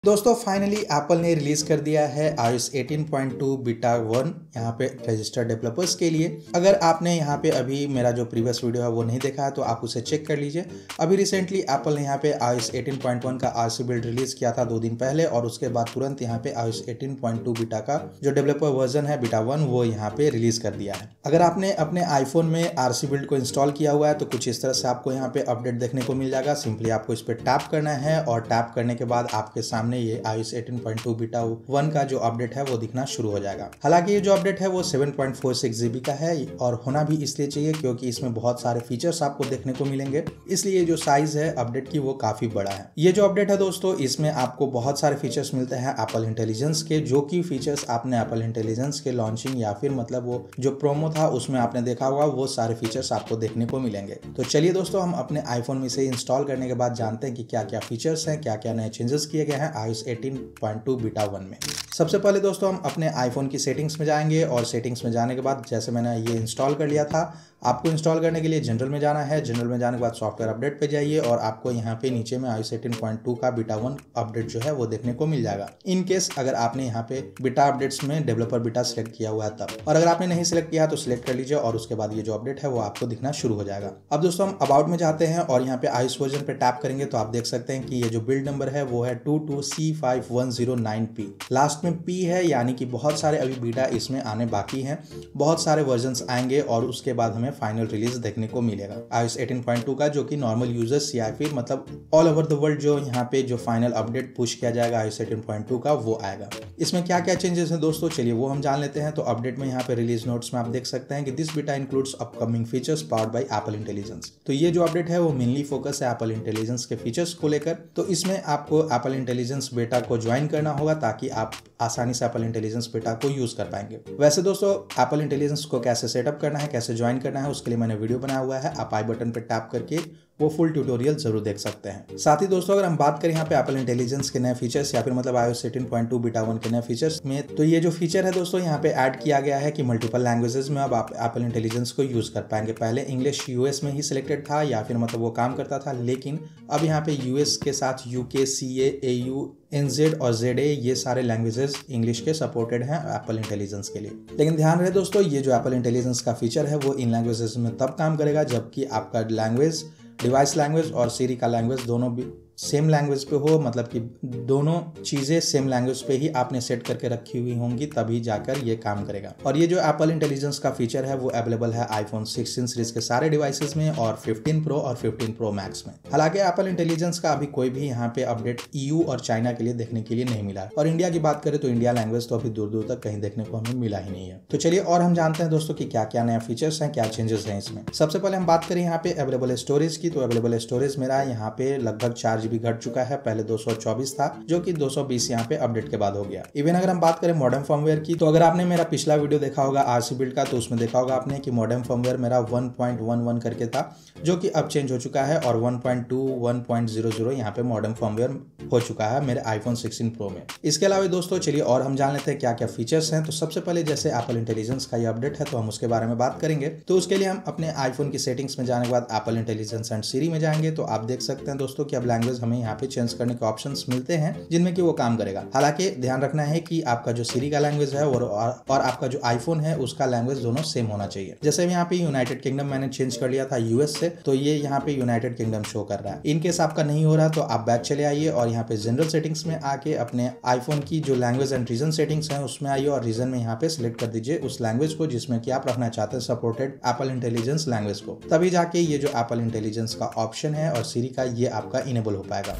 दोस्तों finally Apple ने release कर दिया है iOS 18.2 बीटा 1 यहाँ पे रजिस्टर्ड डेवलपर्स के लिए। अगर आपने यहाँ पे अभी मेरा जो प्रीवियस वीडियो है वो नहीं देखा है तो आप उसे चेक कर लीजिए। अभी रिसेंटली एप्पल ने यहाँ पे iOS 18.1 का RC बिल्ड रिलीज किया था 2 दिन पहले, और उसके बाद तुरंत यहाँ पे iOS 18.2 बीटा का जो डेवलपर वर्जन है बीटा 1 वो यहाँ पे रिलीज कर दिया है। अगर आपने अपने आईफोन में RC बिल्ड को इंस्टॉल किया हुआ है तो कुछ इस तरह से आपको यहाँ पे अपडेट देखने को मिल जाएगा। सिंपली आपको इस पर टैप करना है और टैप करने के बाद आपके सामने ये iOS 18.2 बीटा 1 का जो अपडेट है वो दिखना शुरू हो जाएगा। हालांकि ये जो अपडेट है वो 7.46 GB का है, और होना भी इसलिए चाहिए क्योंकि इसमें बहुत सारे फीचर्स आपको देखने को मिलेंगे, इसलिए जो साइज है अपडेट की वो काफी बड़ा है। ये जो अपडेट है दोस्तों, इसमें आपको बहुत सारे फीचर्स मिलते हैं एप्पल इंटेलिजेंस के, जो कि फीचर्स आपने एप्पल इंटेलिजेंस के लॉन्चिंग या फिर मतलब वो जो प्रोमो था उसमें आपने देखा होगा, वो सारे फीचर्स आपको देखने को मिलेंगे। तो चलिए दोस्तों, हम अपने आईफोन में से इंस्टॉल करने के बाद जानते हैं कि क्या क्या फीचर्स हैं, क्या क्या नए चेंजेस किए गए हैं iOS 18.2 बीटा 1 में। सबसे पहले दोस्तों हम अपने आईफोन की सेटिंग्स में जाएंगे, और सेटिंग्स में जाने के बाद जैसे मैंने ये इंस्टॉल कर लिया था, आपको इंस्टॉल करने के लिए जनरल में जाना है। जनरल में जाने के बाद सॉफ्टवेयर अपडेट पे जाइए, और आपको यहाँ पे नीचे में iOS 18.2 का बीटा 1 अपडेट जो है वो देखने को मिल जाएगा। इन केस अगर आपने यहाँ पे बीटा अपडेट्स में डेवलपर बीटा सिलेक्ट किया हुआ है तब, और अगर आपने नहीं सिलेक्ट किया है तो सिलेक्ट कर लीजिए, और उसके बाद ये जो अपडेट है वो आपको दिखना शुरू हो जाएगा। अब दोस्तों हम अबाउट में जाते हैं और यहाँ पे iOS वर्जन पे टैप करेंगे तो आप देख सकते हैं कि ये जो बिल्ड नंबर है वो है 22C5109P। लास्ट में P है, यानी कि बहुत सारे अभी बीटा इसमें आने बाकी हैं, बहुत सारे वर्जन्स आएंगे और उसके बाद हमें फाइनल रिलीज देखने को मिलेगा iOS 18.2 का, जो कि नॉर्मल यूजर्स या फिर मतलब ऑल ओवर द वर्ल्ड जो यहाँ पे जो फाइनल अपडेट पुश किया जाएगा iOS 18.2 का वो आएगा। इसमें क्या क्या चेंजेस हैं दोस्तों, चलिए वो हम जान लेते हैं। तो अपडेट में यहाँ पे रिलीज नोट्स में आप देख सकते हैं कि this beta includes upcoming features powered by Apple intelligence. तो ये जो अपडेट है वो मेनली फोकस है एप्पल इंटेलिजेंस के फीचर्स को लेकर। तो इसमें आपको एप्पल इंटेलिजेंस बेटा को ज्वाइन करना होगा ताकि आप आसानी से एप्पल इंटेलिजेंस बेटा को यूज कर पाएंगे। वैसे दोस्तों एप्पल इंटेलिजेंस को कैसे सेटअप करना है, कैसे ज्वाइन करना है, उसके लिए मैंने वीडियो बनाया हुआ है, आप आई बटन पर टैप करके वो फुल ट्यूटोरियल जरूर देख सकते हैं। साथ ही दोस्तों अगर हम बात करें यहाँ पे एप्पल इंटेलिजेंस के नए फीचर्स या फिर मतलब iOS 18.2 बीटा 1 के नए फीचर्स में, तो ये जो फीचर है दोस्तों यहाँ पे ऐड किया गया है कि मल्टीपल लैंग्वेजेस में अब आप एप्पल इंटेलिजेंस को यूज कर पाएंगे। पहले इंग्लिश यूएस में ही सिलेक्टेड था या फिर मतलब वो काम करता था, लेकिन अब यहाँ पे यूएस के साथ यूके, सीए, एयू, NZ और ZA ये सारे लैंग्वेजेस इंग्लिश के सपोर्टेड हैं एप्पल इंटेलिजेंस के लिए। लेकिन ध्यान रहे दोस्तों, ये जो एप्पल इंटेलिजेंस का फीचर है वो इन लैंग्वेजेस में तब काम करेगा जबकि आपका लैंग्वेज, डिवाइस लैंग्वेज और सीरी का लैंग्वेज दोनों भी सेम लैंग्वेज पे हो, मतलब कि दोनों चीज़ें सेम लैंग्वेज पे ही आपने सेट करके रखी हुई होंगी, तभी जाकर ये काम करेगा। और ये जो एप्पल इंटेलिजेंस का फीचर है वो अवेलेबल है आईफोन 16 सीरीज के सारे डिवाइसेस में और 15 प्रो और 15 प्रो मैक्स में। हालांकि एप्पल इंटेलिजेंस का अभी कोई भी यहाँ पे अपडेट EU और चाइना के लिए देखने के लिए नहीं मिला है, और इंडिया की बात करें तो इंडिया लैंग्वेज तो अभी दूर दूर तक कहीं देखने को हमें मिला ही नहीं है। तो चलिए और हम जानते हैं दोस्तों कि क्या क्या नया फीचर्स हैं, क्या चेंजेस हैं इसमें। सबसे पहले हम बात करें यहाँ पे अवेलेबल स्टोरेज की, तो अवेलेबल स्टोरेज मेरा यहाँ पे लगभग 4 GB घट चुका है। पहले 224 था जो कि 220 यहाँ पे अपडेट के बाद हो गया। इवन अगर हम बात करें मॉडर्न फर्मवेयर की, तो अगर आपने मेरा पिछला वीडियो देखा होगा RC बिल्ड का, तो उसमें देखा होगा आपने कि मॉडर्न फर्मवेयर मेरा 1.11 करके था, जो कि अब चेंज हो चुका है और 1.2 यहाँ पे मॉडर्न फर्मवेयर हो चुका है मेरे आईफोन 16 प्रो में। इसके अलावा दोस्तों चलिए और हम जान लेते हैं क्या क्या फीचर्स हैं। तो सबसे पहले जैसे एप्पल इंटेलिजेंस का ये अपडेट है तो हम उसके बारे में बात करेंगे। तो उसके लिए हम अपने आईफोन की सेटिंग्स में जाने के बाद एप्पल इंटेलिजेंस एंड सीरी में जाएंगे, तो आप देख सकते हैं दोस्तों कि अब लैंग्वेज हमें यहाँ पे चेंज करने के ऑप्शंस मिलते हैं जिनमें कि वो काम करेगा। हालांकि ध्यान रखना है कि आपका जो सीरी का लैंग्वेज है और आपका जो आईफोन है उसका लैंग्वेज दोनों सेम होना चाहिए। जैसे यहाँ पे यूनाइटेड किंगडम मैंने चेंज कर लिया था यूएस से, तो ये यहाँ पे यूनाइटेड किंगडम शो कर रहा है। इन केस आपका नहीं हो रहा तो आप बैक चले आइए और यहाँ पे जनरल सेटिंग्स में आके अपने आईफोन की जो लैंग्वेज एंड रीजन सेटिंग्स है उसमें आइए और रीजन में यहाँ पे सिलेक्ट कर दीजिए उस लैंग्वेज को जिसमें कि आप रखना चाहते हैं सपोर्टेड एप्पल इंटेलिजेंस लैंग्वेज को, तभी जाके ये जो एप्पल इंटेलिजेंस का ऑप्शन है और सीरी का ये आपका इनेबल हो पाएगा।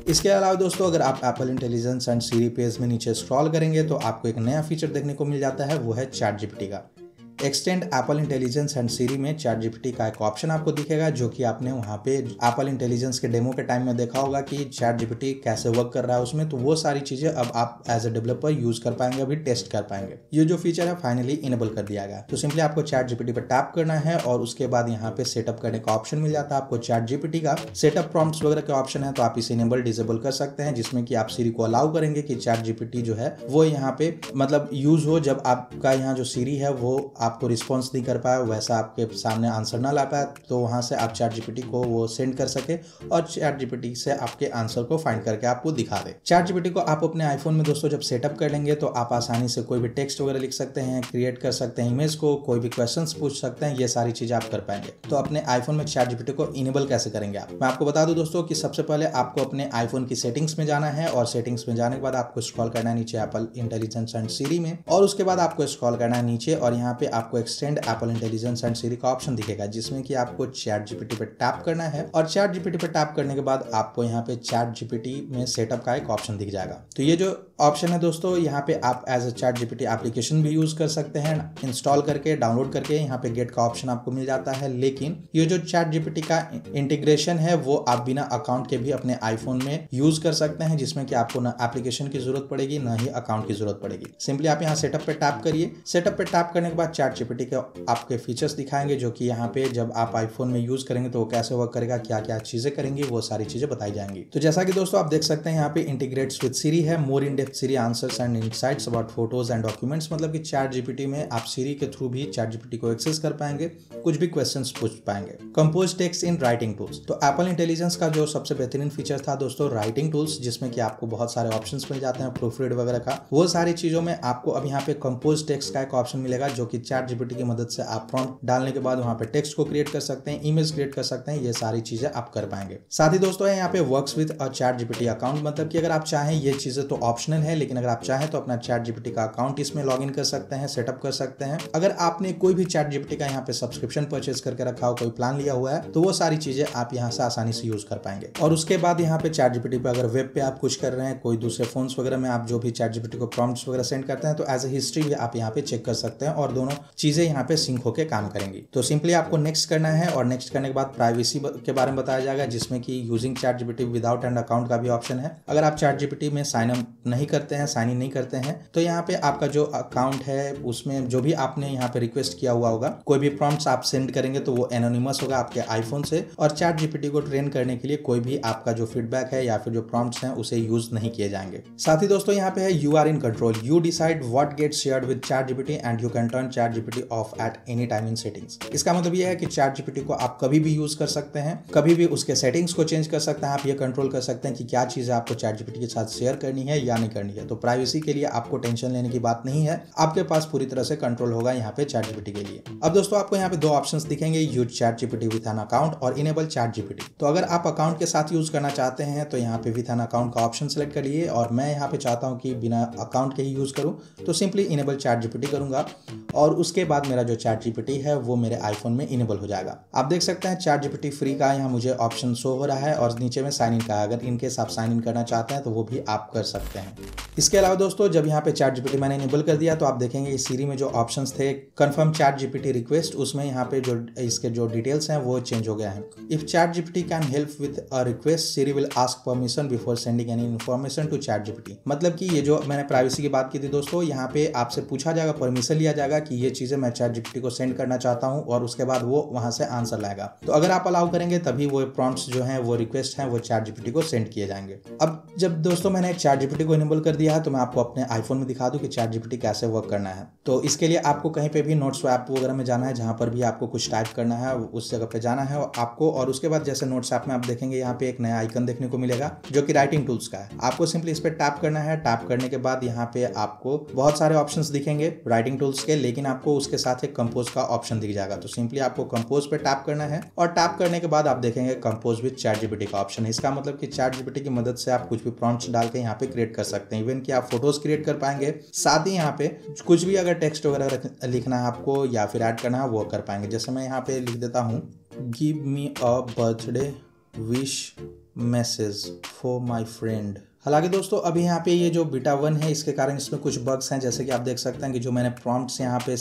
इसके अलावा दोस्तों अगर आप Apple intelligence and Siri page में नीचे स्क्रॉल करेंगे तो आपको एक नया फीचर देखने को मिल जाता है, वो है चैट जीपीटी का। एक्सटेंड एप्पल इंटेलिजेंस एंड सीरी में चैट जीपीटी का एक ऑप्शन आपको दिखेगा, जो कि आपने वहाँ पे एप्पल इंटेलिजेंस के डेमो के टाइम में देखा होगा कि चैट जीपीटी कैसे वर्क कर रहा है उसमें। तो वो सारी चीजें अब आप एज ए डेवलपर यूज कर पाएंगे, अभी टेस्ट कर पाएंगे। ये जो फीचर है फाइनली इनेबल कर दिया गया। तो सिंपली आपको चैट जीपीटी पर टैप करना है और उसके बाद यहाँ पे सेटअप करने का ऑप्शन मिल जाता है आपको। चैट जीपीटी का सेटअप प्रॉम्प्ट्स वगैरह के ऑप्शन है, तो आप इसे इनेबल डिसेबल कर सकते हैं, जिसमें कि आप सीरी को अलाउ करेंगे कि चैट जीपीटी जो है वो यहाँ पे मतलब यूज हो जब आपका यहाँ जो सीरी है वो आपको रिस्पॉन्स नहीं कर पाया, वैसा आपके सामने आंसर ना ला पाया, तो वहाँ से आप चैट जीपीटी को वो सेंड कर सके और चैट जीपीटी से आपके आंसर को फाइंड करके आपको दिखा दे। चैट जीपीटी को आप अपने आईफोन में दोस्तों जब सेटअप कर लेंगे तो आप आसानी से कोई भी टेक्स्ट वगैरह लिख सकते हैं, क्रिएट कर सकते हैं इमेज को, कोई भी क्वेश्चंस पूछ सकते हैं, ये सारी चीजें आप कर पाएंगे। तो अपने आईफोन में चैट जीपीटी को इनेबल कैसे करेंगे आप, मैं आपको बता दूं दोस्तों कि सबसे पहले आपको अपने आईफोन की सेटिंग्स में जाना है और सेटिंग्स में जाने के बाद आपको स्क्रॉल करना है नीचे एप्पल इंटेलिजेंस एंड सीरी में, और उसके बाद आपको स्क्रॉल करना है नीचे और यहाँ पे आपको एक्सटेंड एप्पल इंटेलिजेंस एंड सीरी का ऑप्शन दिखेगा, जिसमें कि आपको चैट जीपीटी पे टैप करना है और चैट जीपीटी पे टैप करने के बाद आपको यहाँ पे चैट जीपीटी में सेटअप का एक ऑप्शन दिख जाएगा। तो ये जो ऑप्शन है दोस्तों, यहाँ पे आप as a ChatGPT application भी यूज कर सकते हैं, इंस्टॉल करके डाउनलोड करके यहाँ पे गेट का ऑप्शन आपको मिल जाता है। लेकिन ये जो चैट जीपीटी का इंटीग्रेशन है वो आप बिना अकाउंट के भी अपने आईफोन में यूज कर सकते हैं, जिसमें कि आपको ना एप्लीकेशन की जरूरत पड़ेगी ना ही अकाउंट की जरूरत पड़ेगी। सिंपली आप यहाँ सेटअप पे टैप करिए। सेटअप पे टैप करने के बाद चैट जीपीटी के आपके फीचर्स दिखाएंगे, जो कि यहाँ पे जब आप आईफोन में यूज करेंगे तो वो कैसे वर्क करेगा, क्या क्या चीजें करेंगी, वो सारी चीजें बताई जाएंगी। तो जैसा कि दोस्तों आप देख सकते हैं यहाँ पे इंटीग्रेट्स विद सीरी है, more in depth Siri answers and insights about photos and documents, मतलब कि चैट जीपीटी में आप सीरी के थ्रू भी चैट जीपीटी को एक्सेस कर पाएंगे, कुछ भी क्वेश्चंस पूछ पाएंगे। Compose text in writing tools, तो एप्पल इंटेलिजेंस का जो सबसे बेहतरीन फीचर था दोस्तों राइटिंग टूल्स, जिसमें कि आपको बहुत सारे ऑप्शंस मिल जाते हैं प्रूफ रीड वगैरह का, वो सारी चीजों में आपको अब यहाँ पे कंपोज टेक्स्ट का एक ऑप्शन मिलेगा, जो कि चैट जीपीटी की मदद से आप प्रॉम्प्ट डालने के बाद वहाँ पे टेक्स्ट को क्रिएट कर सकते हैं, इमेज क्रिएट कर सकते हैं, ये सारी चीजें आप कर पाएंगे। साथ ही दोस्तों यहाँ पे works with a chat GPT account, मतलब कि अगर आप चाहें, ये चीजें तो ऑप्शनल है, लेकिन अगर आप चाहें तो अपना चैट जीपीटी का अकाउंट इसमें लॉग इन कर सकते हैं, सेटअप कर सकते हैं। अगर आपने कोई भी चैट जीपीटी का यहाँ पे सब्सक्रिप्शन परचेज करके रखा हो, कोई प्लान लिया हुआ है, तो वो सारी चीजें आप यहाँ से आसानी से यूज कर पाएंगे। और उसके बाद यहाँ पे चैट जीपीटी पे अगर वेब पे आप कुछ कर रहे हैं, कोई दूसरे फोन्स वगैरह में आप जो भी चैट जीपीटी को प्रॉम्प्ट्स वगैरह सेंड करते हैं, तो एज ए हिस्ट्री भी आप यहाँ पे चेक कर सकते हैं और दोनों चीजें यहाँ पे सिंक होकर काम करेंगी। तो सिंपली आपको नेक्स्ट करना है और नेक्स्ट करने के बाद प्राइवेसी के बारे में बताया जाएगा, जिसमें कि using chat GPT without an account का भी ऑप्शन है। अगर आप चैट जीपीटी में साइन अप नहीं करते हैं, साइन इन नहीं करते हैं, तो यहाँ पे आपका जो अकाउंट है उसमें जो भी आपने यहाँ पे रिक्वेस्ट किया हुआ होगा, कोई भी प्रॉम्प्ट्स आप सेंड करेंगे तो वो एनोनिमस होगा आपके आईफोन से, और चैट जीपीटी को ट्रेन करने के लिए कोई भी आपका जो फीडबैक है या फिर जो प्रॉम्प्ट्स हैं उसे यूज नहीं किए जाएंगे। साथ ही दोस्तों यहाँ पे है you are in control, you decide what gets shared with ChatGPT and you can turn ChatGPT off at any time in settings. इसका मतलब ये है कि चैट जीपीटी को आप कभी भी यूज कर सकते हैं, कभी भी उसके सेटिंग्स को चेंज कर सकते हैं, आप ये कंट्रोल कर सकते हैं कि क्या चीजें आपको चैट जीपीटी के साथ शेयर करनी है या नहीं करनी है। तो प्राइवेसी के लिए आपको टेंशन लेने की बात नहीं है, आपके पास पूरी तरह से कंट्रोल होगा यहाँ पे चैट जीपीटी के लिए। अब दोस्तों आपको यहाँ पे दो ऑप्शंस दिखेंगे, use chat GPT with an account और इनेबल चैट जीपीटी। तो अगर आप अकाउंट के साथ यूज करना चाहते हैं तो यहाँ पे विथ एन अकाउंट का ऑप्शन सेलेक्ट करिए, और मैं यहाँ पे चाहता हूँ कि बिना अकाउंट के ही यूज करूँ, तो सिंपली इनेबल चैट जीपीटी करूंगा और उसके बाद मेरा जो चैट जीपीटी है वो मेरे आईफोन में इनेबल हो जाएगा। आप देख सकते हैं चैट जीपीटी फ्री का यहाँ मुझे ऑप्शन शो हो रहा है और नीचे में साइन इन का है, अगर इनकेस आप साइन इन करना चाहते हैं तो वो भी आप कर सकते हैं। इसके अलावा दोस्तों जब यहाँ पे चैट जीपीटी मैंने इनेबल कर दिया तो आप देखेंगे सीरी में जो ऑप्शंस थे कंफर्म चैट जीपीटी रिक्वेस्ट, उसमें यहाँ पे जो इसके जो डिटेल्स हैं वो चेंज हो गया है। If ChatGPT can help with a request Siri will ask permission before sending any information to ChatGPT, मतलब कि ये जो मैंने प्राइवेसी की बात की थी दोस्तों, यहाँ पे आपसे पूछा जाएगा, परमिशन लिया जाएगा कि ये चीजें मैं चैट जीपीटी को सेंड करना चाहता हूँ और उसके बाद वो वहां से आंसर लाएगा। तो अगर आप अलाउ करेंगे तभी वो प्रॉम्प्ट्स जो हैं वो रिक्वेस्ट हैं वो चैट जीपीटी को सेंड किए जाएंगे। अब जब दोस्तों मैंने चैट जीपीटी को इनेबल कर दिया है तो मैं आपको अपने आईफोन में दिखा दूं कि चैट जीपीटी कैसे वर्क करना है। तो इसके लिए आपको कहीं पे भी नोट्स ऐप वगैरह में जाना है, जहां पर भी आपको कुछ टाइप करना है उस जगह पे जाना है आपको, और उसके बाद जैसे नोट्स ऐप में आप देखेंगे यहाँ पे एक नया आइकन देखने को मिलेगा जो कि राइटिंग टूल्स का है। आपको सिंपली इस पर टैप करना है। टैप करने के बाद यहाँ पे आपको बहुत सारे ऑप्शंस दिखेंगे राइटिंग टूल्स के, लेकिन आपको उसके साथ एक कंपोज का ऑप्शन दिख जाएगा। तो सिंपली आपको कंपोज पे टैप करना है और टैप करने के बाद आप देखेंगे कंपोज विद चैट जीपीटी का ऑप्शन है। इसका मतलब कि चैट जीपीटी की मदद से आप कुछ भी प्रॉम्प्ट्स डाल के यहाँ पे क्रिएट कर सकते हैं, इवन कि आप फोटोज क्रिएट कर पाएंगे। साथ ही यहाँ पे कुछ भी अगर टेक्स्ट वगैरह लिखना है आपको या फिर ऐड करना है वो कर पाएंगे। जैसे मैं यहाँ पे लिख देता हूँ, give me a birthday wish message for my friend. हालांकि दोस्तों अभी यहाँ पे ये जो बीटा 1 है इसके कारण इसमें कुछ बग्स हैं, जैसे कि आप देख सकते हैं कि जो मैंने प्रॉम्प्ट्स यहाँ पे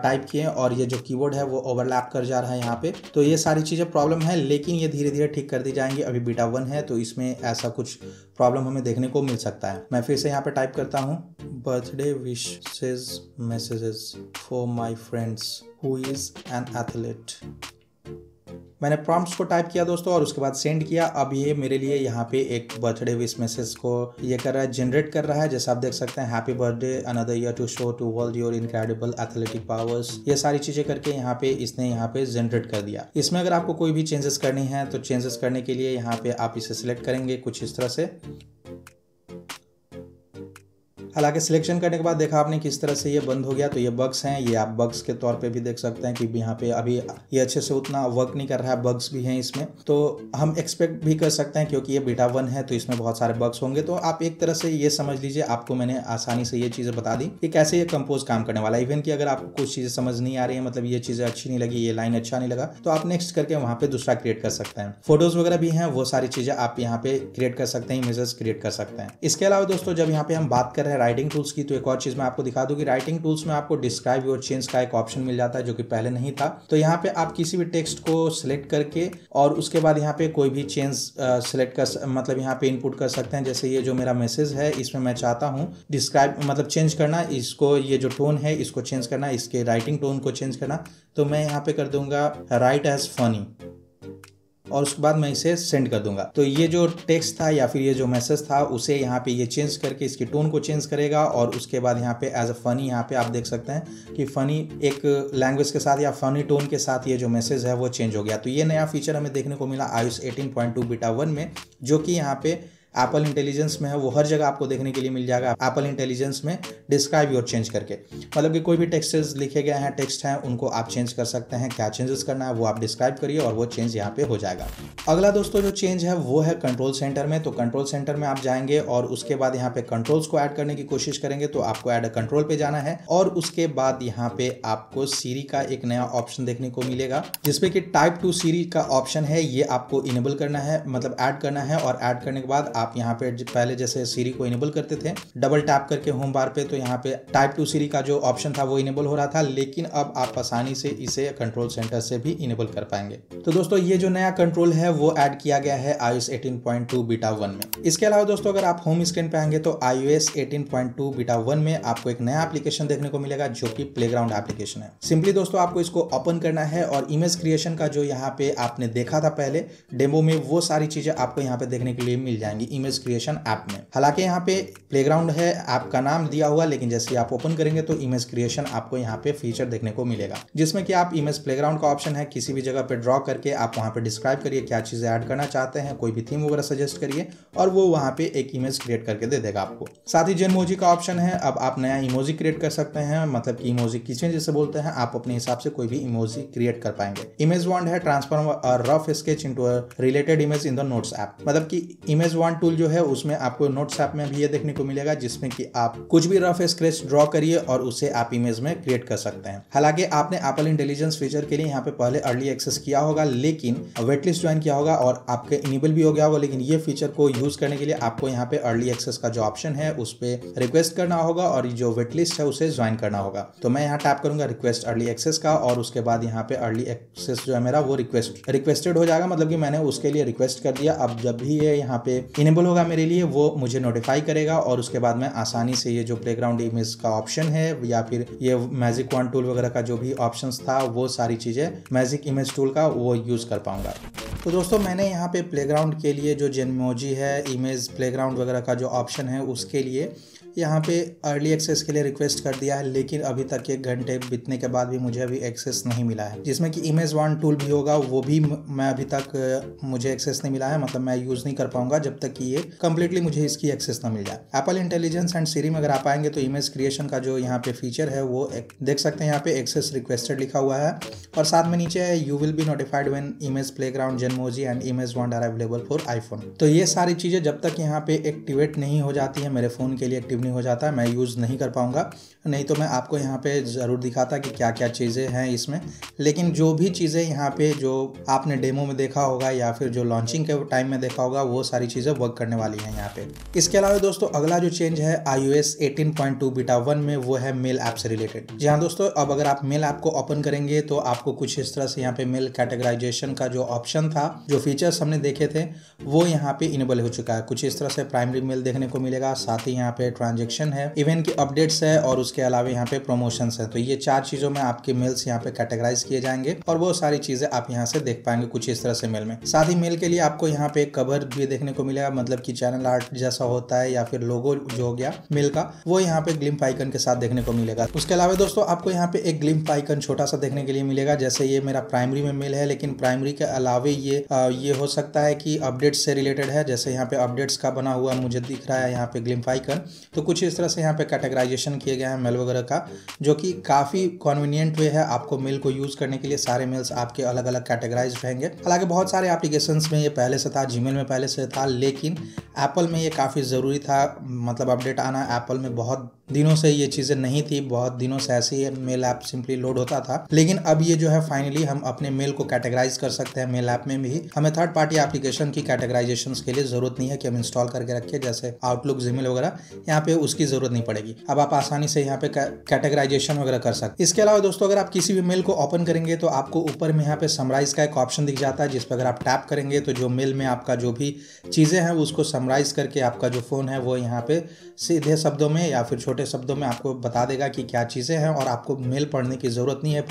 टाइप किए और ये जो कीबोर्ड है वो ओवरलैप कर जा रहा है यहाँ पे, तो ये सारी चीज़ें प्रॉब्लम है, लेकिन ये धीरे धीरे ठीक कर दी जाएंगी। अभी बीटा 1 है तो इसमें ऐसा कुछ प्रॉब्लम हमें देखने को मिल सकता है। मैं फिर से यहाँ पे टाइप करता हूँ, birthday wishes messages for my friends who is an athlete. मैंने प्रॉम्प्ट्स को टाइप किया दोस्तों और उसके बाद सेंड किया। अब ये मेरे लिए यहाँ पे एक बर्थडे विश मैसेज को ये कर रहा है, जनरेट कर रहा है। जैसे आप देख सकते हैं, happy birthday, another year to show to world your incredible athletic powers, ये सारी चीजें करके यहाँ पे इसने यहाँ पे जनरेट कर दिया। इसमें अगर आपको कोई भी चेंजेस करनी है तो चेंजेस करने के लिए यहाँ पे आप इसे सिलेक्ट करेंगे कुछ इस तरह से। हालांकि सिलेक्शन करने के बाद देखा आपने किस तरह से ये बंद हो गया। तो ये बग्स हैं, ये आप बग्स के तौर पे भी देख सकते हैं कि यहाँ पे अभी ये अच्छे से उतना वर्क नहीं कर रहा है, बग्स भी हैं इसमें। तो हम एक्सपेक्ट भी कर सकते हैं क्योंकि ये बीटा 1 है तो इसमें बहुत सारे बग्स होंगे। तो आप एक तरह से ये समझ लीजिए, आपको मैंने आसानी से ये चीज़ें बता दी कि कैसे ये कंपोज काम करने वाला है। इवन कि अगर आपको कुछ चीज़ें समझ नहीं आ रही है, मतलब ये चीज़ें अच्छी नहीं लगी, ये लाइन अच्छा नहीं लगा, तो आप नेक्स्ट करके वहाँ पे दूसरा क्रिएट कर सकते हैं। फोटोज वगैरह भी हैं, वो सारी चीज़ें आप यहाँ पे क्रिएट कर सकते हैं, इमेजेस क्रिएट कर सकते हैं। इसके अलावा दोस्तों जब यहाँ पे हम बात कर रहे हैं राइटिंग टूल्स की, तो एक और चीज मैं आपको दिखा दूं कि राइटिंग टूल्स में आपको डिस्क्राइब योर चेंज का एक ऑप्शन मिल जाता है जो कि पहले नहीं था। तो यहाँ पे आप किसी भी टेक्स्ट को सिलेक्ट करके और उसके बाद यहाँ पे कोई भी चेंज सिलेक्ट कर मतलब यहाँ पे इनपुट कर सकते हैं। जैसे ये जो मेरा मैसेज है इसमें मैं चाहता हूँ डिस्क्राइब मतलब चेंज करना, इसको ये जो टोन है इसको चेंज करना, इसके राइटिंग टोन को चेंज करना। तो मैं यहाँ पे कर दूंगा राइट एज फनी और उसके बाद मैं इसे सेंड कर दूंगा। तो ये जो टेक्स्ट था या फिर ये जो मैसेज था उसे यहाँ पे ये चेंज करके इसकी टोन को चेंज करेगा और उसके बाद यहाँ पे एज अ फनी, यहाँ पे आप देख सकते हैं कि फनी एक लैंग्वेज के साथ या फनी टोन के साथ ये जो मैसेज है वो चेंज हो गया। तो ये नया फीचर हमें देखने को मिला iOS 18.2 बीटा 1 में, जो कि यहाँ पे एप्पल इंटेलिजेंस में है। वो हर जगह आपको देखने के लिए मिल जाएगा एप्पल इंटेलिजेंस में, डिस्क्राइब योर चेंज करके। मतलब कि कोई भी टेक्स्ट्स लिखे गए हैं, टेक्स्ट हैं, उनको आप चेंज कर सकते हैं। क्या चेंजेस करना है वो आप डिस्क्राइब करिए और वो चेंज यहाँ पे हो जाएगा। अगला दोस्तों जो चेंज है वो है कंट्रोल सेंटर में। तो कंट्रोल सेंटर में आप जाएंगे और उसके बाद यहाँ पे कंट्रोल्स को ऐड करने की कोशिश करेंगे। तो आपको ऐड कंट्रोल पे जाना है और उसके बाद यहाँ पे आपको सीरी का एक नया ऑप्शन देखने को मिलेगा जिसपे कि टाइप टू सीरी का ऑप्शन है, ये आपको इनेबल करना है, मतलब ऐड करना है। और ऐड करने के बाद आप यहाँ पे पहले जैसे सीरी को इनेबल करते थे डबल टैप करके होम बार पे, तो यहाँ पे टाइप टू सीरी का जो ऑप्शन था वो इनेबल हो रहा था, लेकिन अब आप आसानी से इसे कंट्रोल सेंटर से भी इनेबल कर पाएंगे। तो दोस्तों ये जो नया कंट्रोल है वो ऐड किया गया है iOS 18.2 बीटा 1 में। इसके अलावा दोस्तों अगर आप होम स्क्रीन पे आएंगे तो iOS 18.2 बीटा 1 में आपको एक नया एप्लीकेशन देखने को मिलेगा जो कि प्लेग्राउंड एप्लीकेशन है। सिंपली दोस्तों आपको इसको ओपन करना है और इमेज क्रिएशन का जो यहाँ पे आपने देखा था पहले डेमो में, वो सारी चीजें आपको यहाँ पे देखने के लिए मिल जाएंगी इमेज क्रिएशन ऐप में। हालांकि यहाँ पे प्लेग्राउंड है, ऐप का नाम दिया हुआ, लेकिन जैसे आप ओपन करेंगे तो इमेज क्रिएशन आपको यहाँ पे फीचर देखने को मिलेगा जिसमें कि आप इमेज प्लेग्राउंड का ऑप्शन है, किसी भी जगह पे ड्रॉ करके आप वहाँ पे डिस्क्राइब करिए क्या चीजें ऐड करना चाहते हैं, कोई भी थीम वगैरह सजेस्ट करिए और वो वहाँ पे एक इमेज क्रिएट करके दे देगा आपको। साथ ही जेनमोजी का ऑप्शन है, अब आप नया इमोजी क्रिएट कर सकते हैं, मतलब कि इमोजी किचन जिसे बोलते हैं, आप अपने हिसाब से कोई भी इमोजी क्रिएट कर पाएंगे। इमेज वॉन्ड है, transform a rough sketch into a related image in the notes app, मतलब कि इमेज वॉन्ड टूल जो है उसमें आपको नोट्स ऐप में भी ये देखने को मिलेगा जिसमें कि आप कुछ भी रफ स्केच ड्रॉ करिए और उसे आप इमेज में क्रिएट कर सकते हैं। हालांकि आपने एप्पल इंटेलिजेंस फीचर के लिए यहाँ पे पहले अर्ली एक्सेस किया होगा, लेकिन वेटलिस्ट ज्वाइन किया होगा और आपके इनेबल भी हो गया होगा, लेकिन ये फीचर को यूज करने के लिए आपको यहाँ पे अर्ली एक्सेस का जो ऑप्शन है उस पर रिक्वेस्ट करना होगा और जो वेटलिस्ट है उसे ज्वाइन करना होगा। तो मैं यहाँ टैप करूंगा रिक्वेस्ट अर्ली एक्सेस का और उसके बाद यहाँ पे अर्ली एक्सेस जो है मेरा वो रिक्वेस्टेड हो जाएगा, मतलब कि मैंने उसके लिए रिक्वेस्ट कर दिया। अब जब भी ये यहाँ पे इनेबल होगा मेरे लिए वो मुझे नोटिफाई करेगा और उसके बाद मैं आसानी से ये जो प्लेग्राउंड इमेज का ऑप्शन है या फिर ये मैजिक वॉन्ड टूल वगैरह का जो भी ऑप्शंस था वो सारी चीजें मैजिक इमेज टूल का वो यूज कर पाऊंगा। तो दोस्तों मैंने यहाँ पे प्लेग्राउंड के लिए जो जेनमोजी है, इमेज प्लेग्राउंड वगैरह का जो ऑप्शन है उसके लिए यहाँ पे अर्ली एक्सेस के लिए रिक्वेस्ट कर दिया है, लेकिन अभी तक 1 घंटे बीतने के बाद भी मुझे अभी एक्सेस नहीं मिला है। जिसमें कि इमेज वॉन्ड टूल भी होगा वो भी मैं अभी तक मुझे एक्सेस नहीं मिला है, मतलब मैं यूज़ नहीं कर पाऊंगा जब तक कि ये कम्प्लीटली मुझे इसकी एक्सेस ना मिल जाए। एप्पल इंटेलिजेंस एंड सीरी में अगर आप आएंगे तो इमेज क्रिएशन का जो यहाँ पे फीचर है वो देख सकते हैं, यहाँ पे एक्सेस रिक्वेस्टेड लिखा हुआ है और साथ में नीचे है you will be notified when image playground Genmoji and image wand are available for iPhone. तो ये सारी चीज़ें जब तक यहाँ पे एक्टिवेट नहीं हो जाती है, मेरे फ़ोन के लिए एक्टिव नहीं हो जाता है, मैं यूज़ नहीं कर पाऊंगा। नहीं तो मैं आपको यहाँ पे ज़रूर दिखाता कि क्या क्या चीज़ें हैं इसमें, लेकिन जो भी चीज़ें यहाँ पे जो आपने डेमो में देखा होगा या फिर जो लॉन्चिंग के टाइम में देखा होगा वो सारी चीज़ें वर्क करने वाली हैं यहाँ पे। इसके अलावा दोस्तों अगला जो चेंज है iOS 18.2 बीटा 1 में वो है मेल ऐप से रिलेटेड। जी हाँ दोस्तों, अब अगर आप मेल ऐप को ओपन करेंगे तो आपको कुछ इस तरह से यहाँ पे मेल कैटेगराइजेशन का जो ऑप्शन था था, जो फीचर्स हमने देखे थे वो यहाँ पे इनेबल हो चुका है। कुछ इस तरह से प्राइमरी मेल देखने को मिलेगा, साथ ही यहाँ पे ट्रांजेक्शन है, इवेंट की अपडेट्स है और उसके अलावा यहाँ पे प्रमोशंस है। तो ये 4 चीजों में आपके मेल्स यहाँ पे कैटेगराइज किए जाएंगे और वो सारी चीजें आप यहाँ से देख पाएंगे कुछ इस तरह से मेल में। साथ ही मेल के लिए आपको यहाँ पे एक कवर भी देखने को मिलेगा, मतलब कि चैनल आर्ट जैसा होता है या फिर लोगो जो हो गया मेल का, वो यहाँ पे ग्लिम्प आइकन के साथ देखने को मिलेगा। उसके अलावा दोस्तों आपको यहाँ पे एक ग्लिम्प आइकन छोटा सा देखने के लिए मिलेगा। जैसे ये मेरा प्राइमरी में मेल है, लेकिन प्राइमरी के अलावा ये हो सकता है कि अपडेट्स से रिलेटेड है। जैसे यहाँ पे अपडेट्स का बना हुआ मुझे दिख रहा है यहाँ पे ग्लिम्प आइकन, तो कुछ इस तरह से यहाँ पे कैटेगराइजेशन किए गए हैं मेल वगैरह का, जो कि काफ़ी कन्वीनियंट वे है आपको मेल को यूज़ करने के लिए। सारे मेल्स आपके अलग अलग कैटेगराइज रहेंगे। हालांकि बहुत सारे एप्लीकेशंस में ये पहले से था, जीमेल में पहले से था, लेकिन एप्पल में ये काफ़ी ज़रूरी था, मतलब अपडेट आना। एप्पल में बहुत दिनों से ये चीज़ें नहीं थी, बहुत दिनों से ऐसे ही मेल ऐप सिंपली लोड होता था, लेकिन अब ये जो है फाइनली हम अपने मेल को कैटेगराइज कर सकते हैं मेल ऐप में भी। हमें थर्ड पार्टी एप्लीकेशन की कैटेगराइजेशन के लिए ज़रूरत नहीं है कि हम इंस्टॉल करके रखें, जैसे आउटलुक, जीमेल वगैरह, यहाँ पे उसकी ज़रूरत नहीं पड़ेगी। अब आप आसानी से यहाँ पे कैटेगराइजेशन वगैरह कर सकते हैं। इसके अलावा दोस्तों अगर आप किसी भी मेल को ओपन करेंगे तो आपको ऊपर में यहाँ पे समराइज का एक ऑप्शन दिख जाता है, जिस पर अगर आप टैप करेंगे तो जो मेल में आपका जो भी चीज़ें हैं उसको समराइज करके आपका जो फ़ोन है वो यहाँ पे सीधे शब्दों में या फिर छोटे शब्दों में आपको बता देगा कि क्या चीज़ें हैं। और आपको मेल पढ़ने की ज़रूरत नहीं है,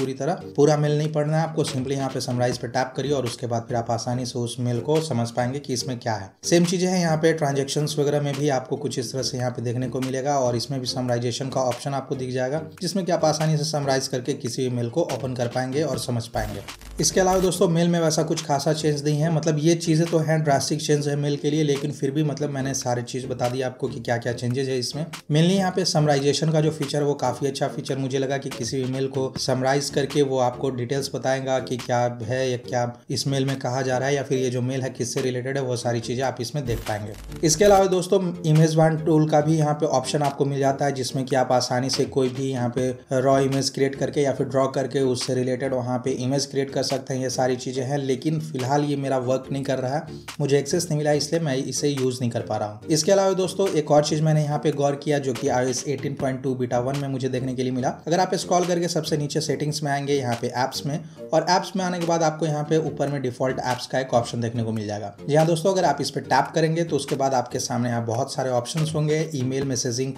पूरा मेल नहीं पढ़ना है आपको, सिंपली यहाँ पे समराइज पे टैप करिए और उसके बाद फिर आप आसानी से उस मेल को समझ पाएंगे कि इसमें क्या है। सेम चीज़ें हैं यहाँ पे ट्रांजेक्शन्स वगैरह में भी आपको कुछ इस तरह से यहाँ पे देखने को मिलेगा और इसमें भी समराइजेशन का ऑप्शन आपको दिख जाएगा, जिसमें कि आप आसानी से समराइज करके किसी भी मेल को ओपन कर पाएंगे और समझ पाएंगे। इसके अलावा दोस्तों मेल में वैसा कुछ खासा चेंज नहीं है, मतलब ये चीज़ें तो हैं, ड्रास्टिक चेंज है मेल के लिए, लेकिन फिर भी मतलब मैंने सारी चीज़ बता दी आपको कि क्या क्या चेंजेस है इसमें। मेनली यहाँ पे समराइजेशन का जो फीचर है वो काफ़ी अच्छा फीचर मुझे लगा कि किसी भी मेल को समराइज करके वो आपको डिटेल्स बताएगा कि क्या है या क्या इस मेल में कहा जा रहा है या फिर ये जो मेल है किससे रिलेटेड है, वो सारी चीज़ें आप इसमें देख पाएंगे। इसके अलावा दोस्तों इमेज वन टूल का भी यहाँ पे ऑप्शन आपको मिल जाता है, जिसमें कि आप आसानी से कोई भी यहाँ पे रॉ इमेज क्रिएट करके या फिर ड्रॉ करके उससे रिलेटेड वहाँ पे इमेज क्रिएट कर सकते हैं। ये सारी चीज़ें हैं, लेकिन फिलहाल ये मेरा वर्क नहीं कर रहा है, मुझे एक्सेस नहीं मिला, इसलिए मैं इसे यूज़ नहीं कर पा रहा हूँ। इसके अलावा दोस्तों एक और चीज़ मैंने यहाँ पे गौर किया, जो कि iOS 18.2 बीटा 1 में मुझे देखने के लिए मिला। अगर आप स्क्रॉल करके सबसे नीचे सेटिंग्स में आएंगे यहाँ पे ऐप्स में, और ऐप्स में आने के बाद आपको यहाँ पे ऊपर में डिफॉल्ट ऐप्स का एक ऑप्शन देखने को मिल जाएगा। जी हाँ दोस्तों, अगर आप इस पर टैप करेंगे तो उसके बाद आपके सामने यहाँ बहुत सारे ऑप्शन होंगे, email, messaging,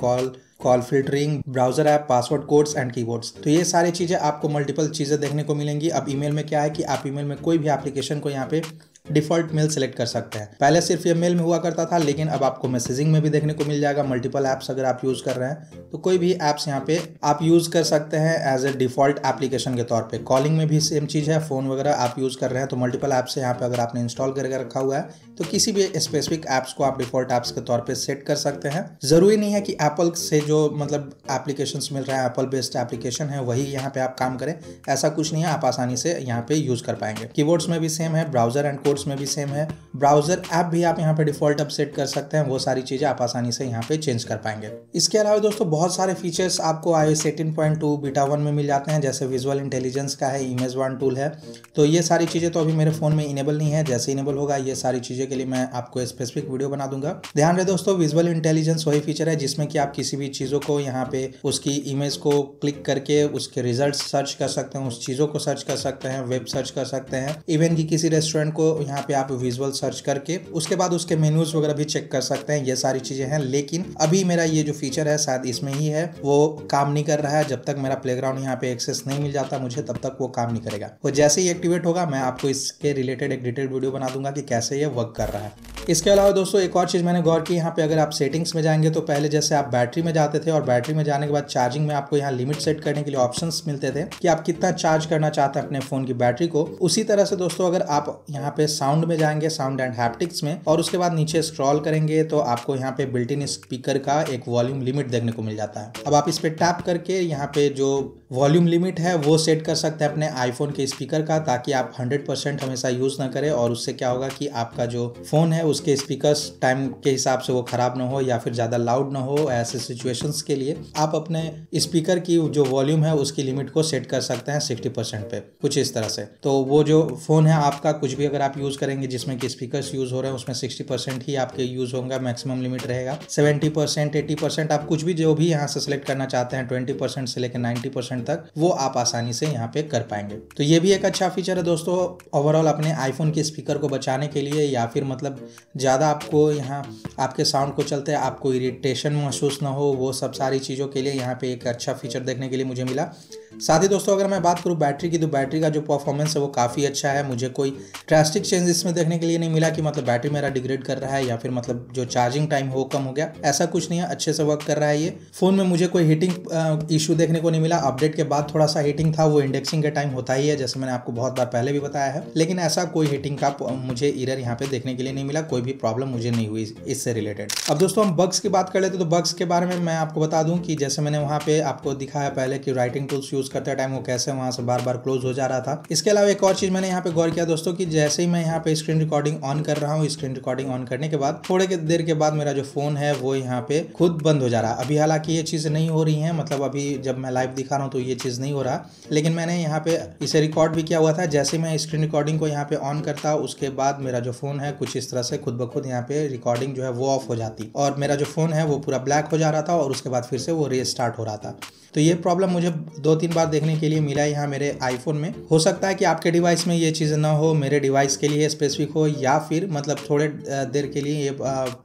call filtering, browser app, password, codes and keyboards. तो ये सारी चीज़ें आपको मल्टीपल चीज़ें देखने को मिलेंगी। अब ईमेल में क्या है कि आप ईमेल में कोई भी एप्लीकेशन को यहाँ पे डिफ़ॉल्ट मेल सेलेक्ट कर सकते हैं। पहले सिर्फ ये मेल में हुआ करता था, लेकिन अब आपको मैसेजिंग में भी देखने को मिल जाएगा। मल्टीपल ऐप्स अगर आप यूज़ कर रहे हैं तो कोई भी ऐप्स यहाँ पे आप यूज़ कर सकते हैं एज ए डिफ़ॉल्ट एप्लीकेशन के तौर पे। कॉलिंग में भी सेम चीज़ है, फ़ोन वगैरह आप यूज़ कर रहे हैं तो मल्टीपल ऐप्स यहाँ पे अगर आपने इंस्टॉल करके रखा हुआ है तो किसी भी स्पेसिफिक ऐप्स को आप डिफ़ॉल्ट ऐप्स के तौर पर सेट कर सकते हैं। ज़रूरी नहीं है कि एप्पल से जो मतलब एप्लीकेशंस मिल रहा है, एप्पल बेस्ड एप्लीकेशन है, वही यहाँ पे आप काम करें, ऐसा कुछ नहीं है। आप आसानी से यहाँ पे यूज़ कर पाएंगे। कीबोर्ड्स में भी सेम है, ब्राउज़र एंड कोड्स में भी सेम है, ब्राउजर ऐप भी आप यहाँ पे डिफॉल्ट अप सेट कर सकते हैं। वो सारी चीजें आप आसानी से यहाँ पे चेंज कर पाएंगे। इसके अलावा दोस्तों बहुत सारे फीचर्स आपको iOS 18.2 बीटा 1 में मिल जाते हैं, जैसे विजुअल इंटेलिजेंस का है, इमेज वन टूल है। तो ये सारी चीजें तो अभी मेरे फोन में इनेबल नहीं है, जैसे इनेबल होगा ये सारी चीजें के लिए मैं आपको स्पेसिफिक वीडियो बना दूंगा। ध्यान रहे दोस्तों, विजुअल इंटेलिजेंस वही फीचर है जिसमें कि आप किसी भी चीज़ों को यहाँ पे उसकी इमेज को क्लिक करके उसके रिजल्ट सर्च कर सकते हैं, उस चीज़ों को सर्च कर सकते हैं, वेब सर्च कर सकते हैं, इवन कि किसी रेस्टोरेंट को यहाँ पे आप विजुअल सर्च करके उसके बाद उसके मेन्यूज वगैरह भी चेक कर सकते हैं। ये सारी चीजें हैं, लेकिन अभी मेरा ये जो फीचर है शायद इसमें ही है, वो काम नहीं कर रहा है। जब तक मेरा प्लेग्राउंड यहाँ पे एक्सेस नहीं मिल जाता मुझे, तब तक वो काम नहीं करेगा। वो जैसे ही एक्टिवेट होगा मैं आपको इसके रिलेटेड एक डिटेल्ड वीडियो बना दूंगा कि कैसे ये वर्क कर रहा है। इसके अलावा दोस्तों एक और चीज़ मैंने गौर की, यहाँ पे अगर आप सेटिंग्स में जाएंगे तो पहले जैसे आप बैटरी में जाते थे और बैटरी में जाने के बाद चार्जिंग में आपको यहाँ लिमिट सेट करने के लिए ऑप्शंस मिलते थे कि आप कितना चार्ज करना चाहते हैं अपने फ़ोन की बैटरी को। उसी तरह से दोस्तों अगर आप यहाँ पे साउंड में जाएंगे, साउंड एंड हैप्टिक्स में, और उसके बाद नीचे स्क्रॉल करेंगे तो आपको यहाँ पे बिल्ट इन स्पीकर का एक वॉल्यूम लिमिट देखने को मिल जाता है। अब आप इस पर टैप करके यहाँ पे जो वॉल्यूम लिमिट है वो सेट कर सकते हैं अपने आईफोन के स्पीकर का, ताकि आप 100% हमेशा यूज़ ना करें, और उससे क्या होगा कि आपका जो फ़ोन है उसके स्पीकर्स टाइम के हिसाब से वो ख़राब ना हो या फिर ज़्यादा लाउड ना हो, ऐसे सिचुएशंस के लिए आप अपने स्पीकर की जो वॉल्यूम है उसकी लिमिट को सेट कर सकते हैं 60% पे, कुछ इस तरह से। तो वो जो फ़ोन है आपका, कुछ भी अगर आप यूज़ करेंगे जिसमें कि स्पीकर्स यूज़ हो रहे हैं उसमें 60% ही आपके यूज़ होंगे, मैक्सिमम लिमिट रहेगा। 70%, 80% आप कुछ भी जो भी यहाँ से सेलेक्ट करना चाहते हैं 20% से लेकर 90% तक, वो आप आसानी से यहाँ पे कर पाएंगे। तो ये भी एक अच्छा फीचर है दोस्तों ओवरऑल अपने आईफोन के स्पीकर को बचाने के लिए, या फिर मतलब ज़्यादा आपको यहाँ आपके साउंड को चलते आपको इरिटेशन महसूस ना हो, वो सब सारी चीज़ों के लिए यहाँ पे एक अच्छा फीचर देखने के लिए मुझे मिला। साथ ही दोस्तों अगर मैं बात करूँ बैटरी की, तो बैटरी का जो परफॉर्मेंस है वो काफ़ी अच्छा है। मुझे कोई ड्रास्टिक चेंज इसमें देखने के लिए नहीं मिला कि मतलब बैटरी मेरा डिग्रेड कर रहा है या फिर मतलब जो चार्जिंग टाइम हो कम हो गया, ऐसा कुछ नहीं है। अच्छे से वर्क कर रहा है ये फ़ोन में। मुझे कोई हीटिंग इशू देखने को नहीं मिला। अपडेट के बाद थोड़ा सा हीटिंग था, वो इंडेक्सिंग के टाइम होता ही है, जैसे मैंने आपको बहुत बार पहले भी बताया है, लेकिन ऐसा कोई हीटिंग का मुझे एरर यहाँ पे देखने के लिए नहीं मिला, कोई भी प्रॉब्लम मुझे नहीं हुई इससे रिलेटेड। अब दोस्तों हम बग्स की बात कर लेते, तो बग्स के बारे में मैं आपको बता दूं कि जैसे मैंने वहाँ पे आपको दिखाया पहले कि राइटिंग टूल्स यूज करते टाइम वो कैसे वहाँ से बार बार क्लोज हो जा रहा था। इसके अलावा एक और चीज मैंने यहाँ पे गौर किया दोस्तों कि जैसे ही मैं यहाँ पे स्क्रीन रिकॉर्डिंग ऑन कर रहा हूँ, स्क्रीन रिकॉर्डिंग ऑन करने के बाद थोड़े देर के बाद मेरा जो फोन है वो यहाँ पे खुद बंद हो जा रहा है। अभी हालांकि ये चीज़ नहीं हो रही है, मतलब अभी जब मैं लाइव दिखा रहा हूँ तो ये चीज़ नहीं हो रहा, लेकिन मैंने यहाँ पे इसे रिकॉर्ड भी किया हुआ था। जैसे मैं स्क्रीन रिकॉर्डिंग को यहाँ पे ऑन करता उसके बाद मेरा जो फोन है कुछ इस तरह से खुद ब खुद यहाँ पे रिकॉर्डिंग जो है वो ऑफ हो जाती और मेरा जो फोन है वो पूरा ब्लैक हो जा रहा था और उसके बाद फिर से वो रीस्टार्ट हो रहा था। तो ये प्रॉब्लम मुझे 2-3 बार देखने के लिए मिला है यहाँ मेरे आईफोन में। हो सकता है कि आपके डिवाइस में ये चीज़ ना हो, मेरे डिवाइस के लिए स्पेसिफिक हो, या फिर मतलब थोड़े देर के लिए ये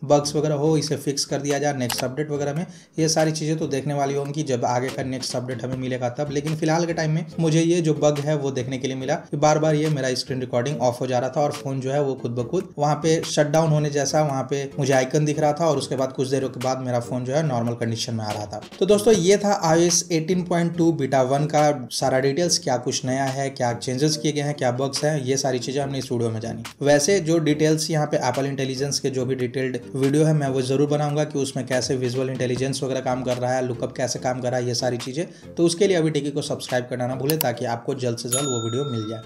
बग्स वगैरह हो, इसे फिक्स कर दिया जाए नेक्स्ट अपडेट वगैरह में। ये सारी चीज़ें तो देखने वाली होंगी जब आगे का नेक्स्ट अपडेट हमें मिलेगा तब, लेकिन फिलहाल के टाइम में मुझे ये जो बग है वो देखने के लिए मिला कि बार बार ये मेरा स्क्रीन रिकॉर्डिंग ऑफ हो जा रहा था और फोन जो है वो खुद ब खुद वहाँ पे शट डाउन होने जैसा वहाँ पे मुझे आइकन दिख रहा था और उसके बाद कुछ देर के बाद मेरा फोन जो है नॉर्मल कंडीशन में आ रहा था। तो दोस्तों ये था iOS 18.2 बीटा 1 का सारा डिटेल्स, क्या कुछ नया है, क्या चेंजेस किए गए हैं, क्या बग्स हैं, ये सारी चीज़ें हमने इस वीडियो में जानी। वैसे जो डिटेल्स यहाँ पे एप्पल इंटेलिजेंस के जो भी डिटेल्ड वीडियो है मैं वो जरूर बनाऊंगा कि उसमें कैसे विजुअल इंटेलिजेंस वगैरह काम कर रहा है, लुकअप कैसे काम कर रहा है, ये सारी चीज़ें। तो उसके लिए अभी टिकी को सब्सक्राइब करना ना भूले ताकि आपको जल्द से जल्द वो वीडियो मिल जाए।